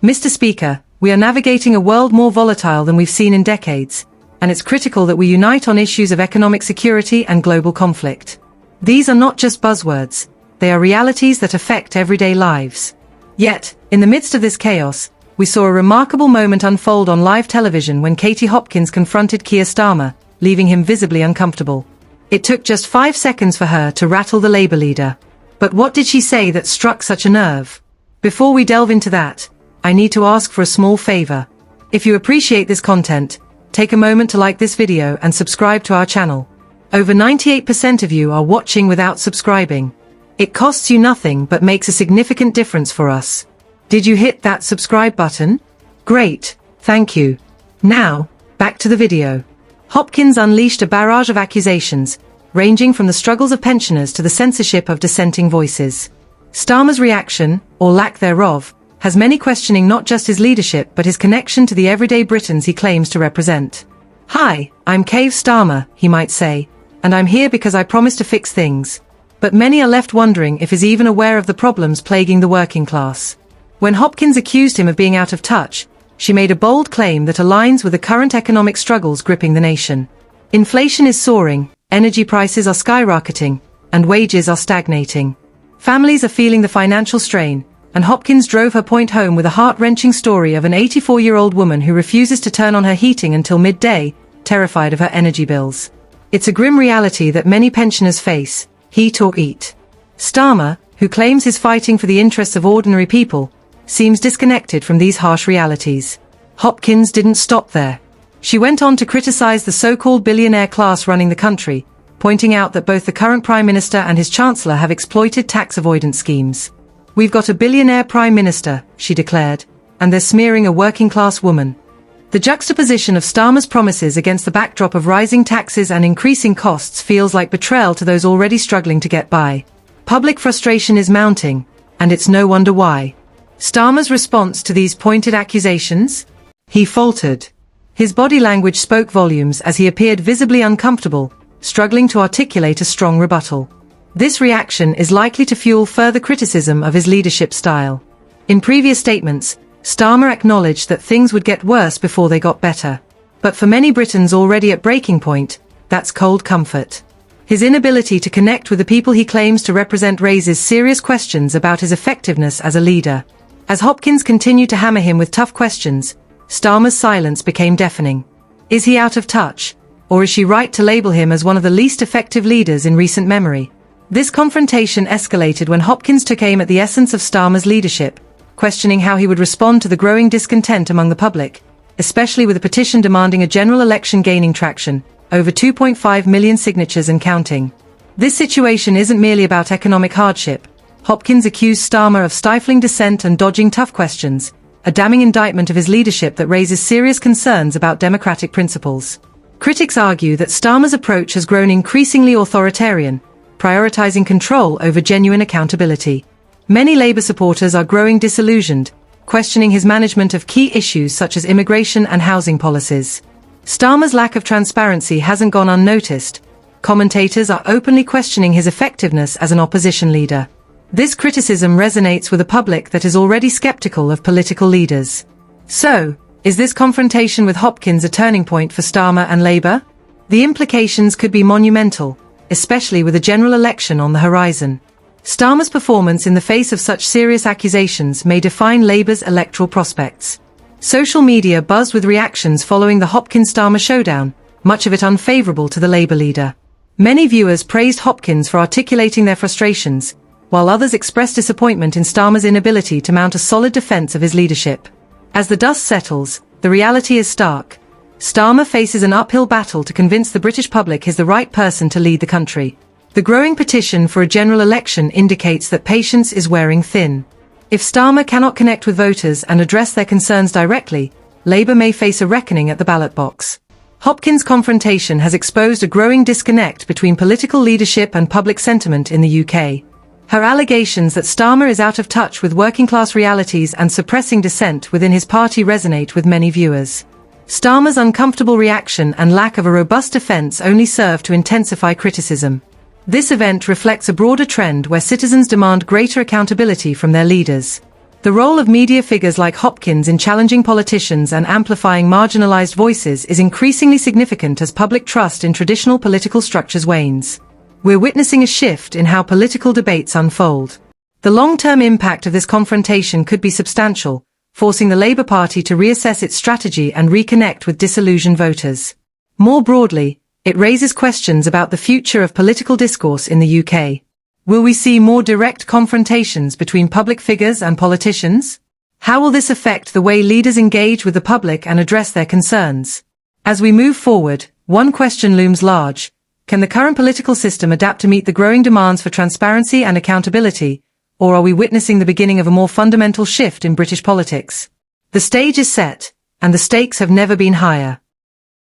Mr. Speaker, we are navigating a world more volatile than we've seen in decades, and it's critical that we unite on issues of economic security and global conflict. These are not just buzzwords, they are realities that affect everyday lives. Yet, in the midst of this chaos, we saw a remarkable moment unfold on live television when Katie Hopkins confronted Keir Starmer, leaving him visibly uncomfortable. It took just 5 seconds for her to rattle the Labour leader. But what did she say that struck such a nerve? Before we delve into that, I need to ask for a small favor. If you appreciate this content, take a moment to like this video and subscribe to our channel. Over 98% of you are watching without subscribing. It costs you nothing but makes a significant difference for us. Did you hit that subscribe button? Great, thank you. Now, back to the video. Hopkins unleashed a barrage of accusations, ranging from the struggles of pensioners to the censorship of dissenting voices. Starmer's reaction, or lack thereof, has many questioning not just his leadership but his connection to the everyday Britons he claims to represent. "Hi, I'm Keir Starmer," he might say, "and I'm here because I promised to fix things." But many are left wondering if he's even aware of the problems plaguing the working class. When Hopkins accused him of being out of touch, she made a bold claim that aligns with the current economic struggles gripping the nation. Inflation is soaring, energy prices are skyrocketing, and wages are stagnating. Families are feeling the financial strain, and Hopkins drove her point home with a heart-wrenching story of an 84-year-old woman who refuses to turn on her heating until midday, terrified of her energy bills. It's a grim reality that many pensioners face: heat or eat. Starmer, who claims he's fighting for the interests of ordinary people, seems disconnected from these harsh realities. Hopkins didn't stop there. She went on to criticize the so-called billionaire class running the country, pointing out that both the current Prime Minister and his Chancellor have exploited tax avoidance schemes. "We've got a billionaire Prime Minister," she declared, "and they're smearing a working-class woman." The juxtaposition of Starmer's promises against the backdrop of rising taxes and increasing costs feels like betrayal to those already struggling to get by. Public frustration is mounting, and it's no wonder why. Starmer's response to these pointed accusations? He faltered. His body language spoke volumes as he appeared visibly uncomfortable, struggling to articulate a strong rebuttal. This reaction is likely to fuel further criticism of his leadership style. In previous statements, Starmer acknowledged that things would get worse before they got better. But for many Britons already at breaking point, that's cold comfort. His inability to connect with the people he claims to represent raises serious questions about his effectiveness as a leader. As Hopkins continued to hammer him with tough questions, Starmer's silence became deafening. Is he out of touch, or is she right to label him as one of the least effective leaders in recent memory? This confrontation escalated when Hopkins took aim at the essence of Starmer's leadership, questioning how he would respond to the growing discontent among the public, especially with a petition demanding a general election gaining traction, over 2.5 million signatures and counting. This situation isn't merely about economic hardship. Hopkins accused Starmer of stifling dissent and dodging tough questions, a damning indictment of his leadership that raises serious concerns about democratic principles. Critics argue that Starmer's approach has grown increasingly authoritarian, prioritizing control over genuine accountability. Many Labour supporters are growing disillusioned, questioning his management of key issues such as immigration and housing policies. Starmer's lack of transparency hasn't gone unnoticed. Commentators are openly questioning his effectiveness as an opposition leader. This criticism resonates with a public that is already skeptical of political leaders. So, is this confrontation with Hopkins a turning point for Starmer and Labour? The implications could be monumental, especially with a general election on the horizon. Starmer's performance in the face of such serious accusations may define Labour's electoral prospects. Social media buzzed with reactions following the Hopkins-Starmer showdown, much of it unfavourable to the Labour leader. Many viewers praised Hopkins for articulating their frustrations, while others expressed disappointment in Starmer's inability to mount a solid defence of his leadership. As the dust settles, the reality is stark. Starmer faces an uphill battle to convince the British public he's the right person to lead the country. The growing petition for a general election indicates that patience is wearing thin. If Starmer cannot connect with voters and address their concerns directly, Labour may face a reckoning at the ballot box. Hopkins' confrontation has exposed a growing disconnect between political leadership and public sentiment in the UK. Her allegations that Starmer is out of touch with working-class realities and suppressing dissent within his party resonate with many viewers. Starmer's uncomfortable reaction and lack of a robust defence only serve to intensify criticism. This event reflects a broader trend where citizens demand greater accountability from their leaders. The role of media figures like Hopkins in challenging politicians and amplifying marginalized voices is increasingly significant as public trust in traditional political structures wanes. We're witnessing a shift in how political debates unfold. The long-term impact of this confrontation could be substantial, forcing the Labour Party to reassess its strategy and reconnect with disillusioned voters. More broadly, it raises questions about the future of political discourse in the UK. Will we see more direct confrontations between public figures and politicians? How will this affect the way leaders engage with the public and address their concerns? As we move forward, one question looms large. Can the current political system adapt to meet the growing demands for transparency and accountability, or are we witnessing the beginning of a more fundamental shift in British politics? The stage is set, and the stakes have never been higher.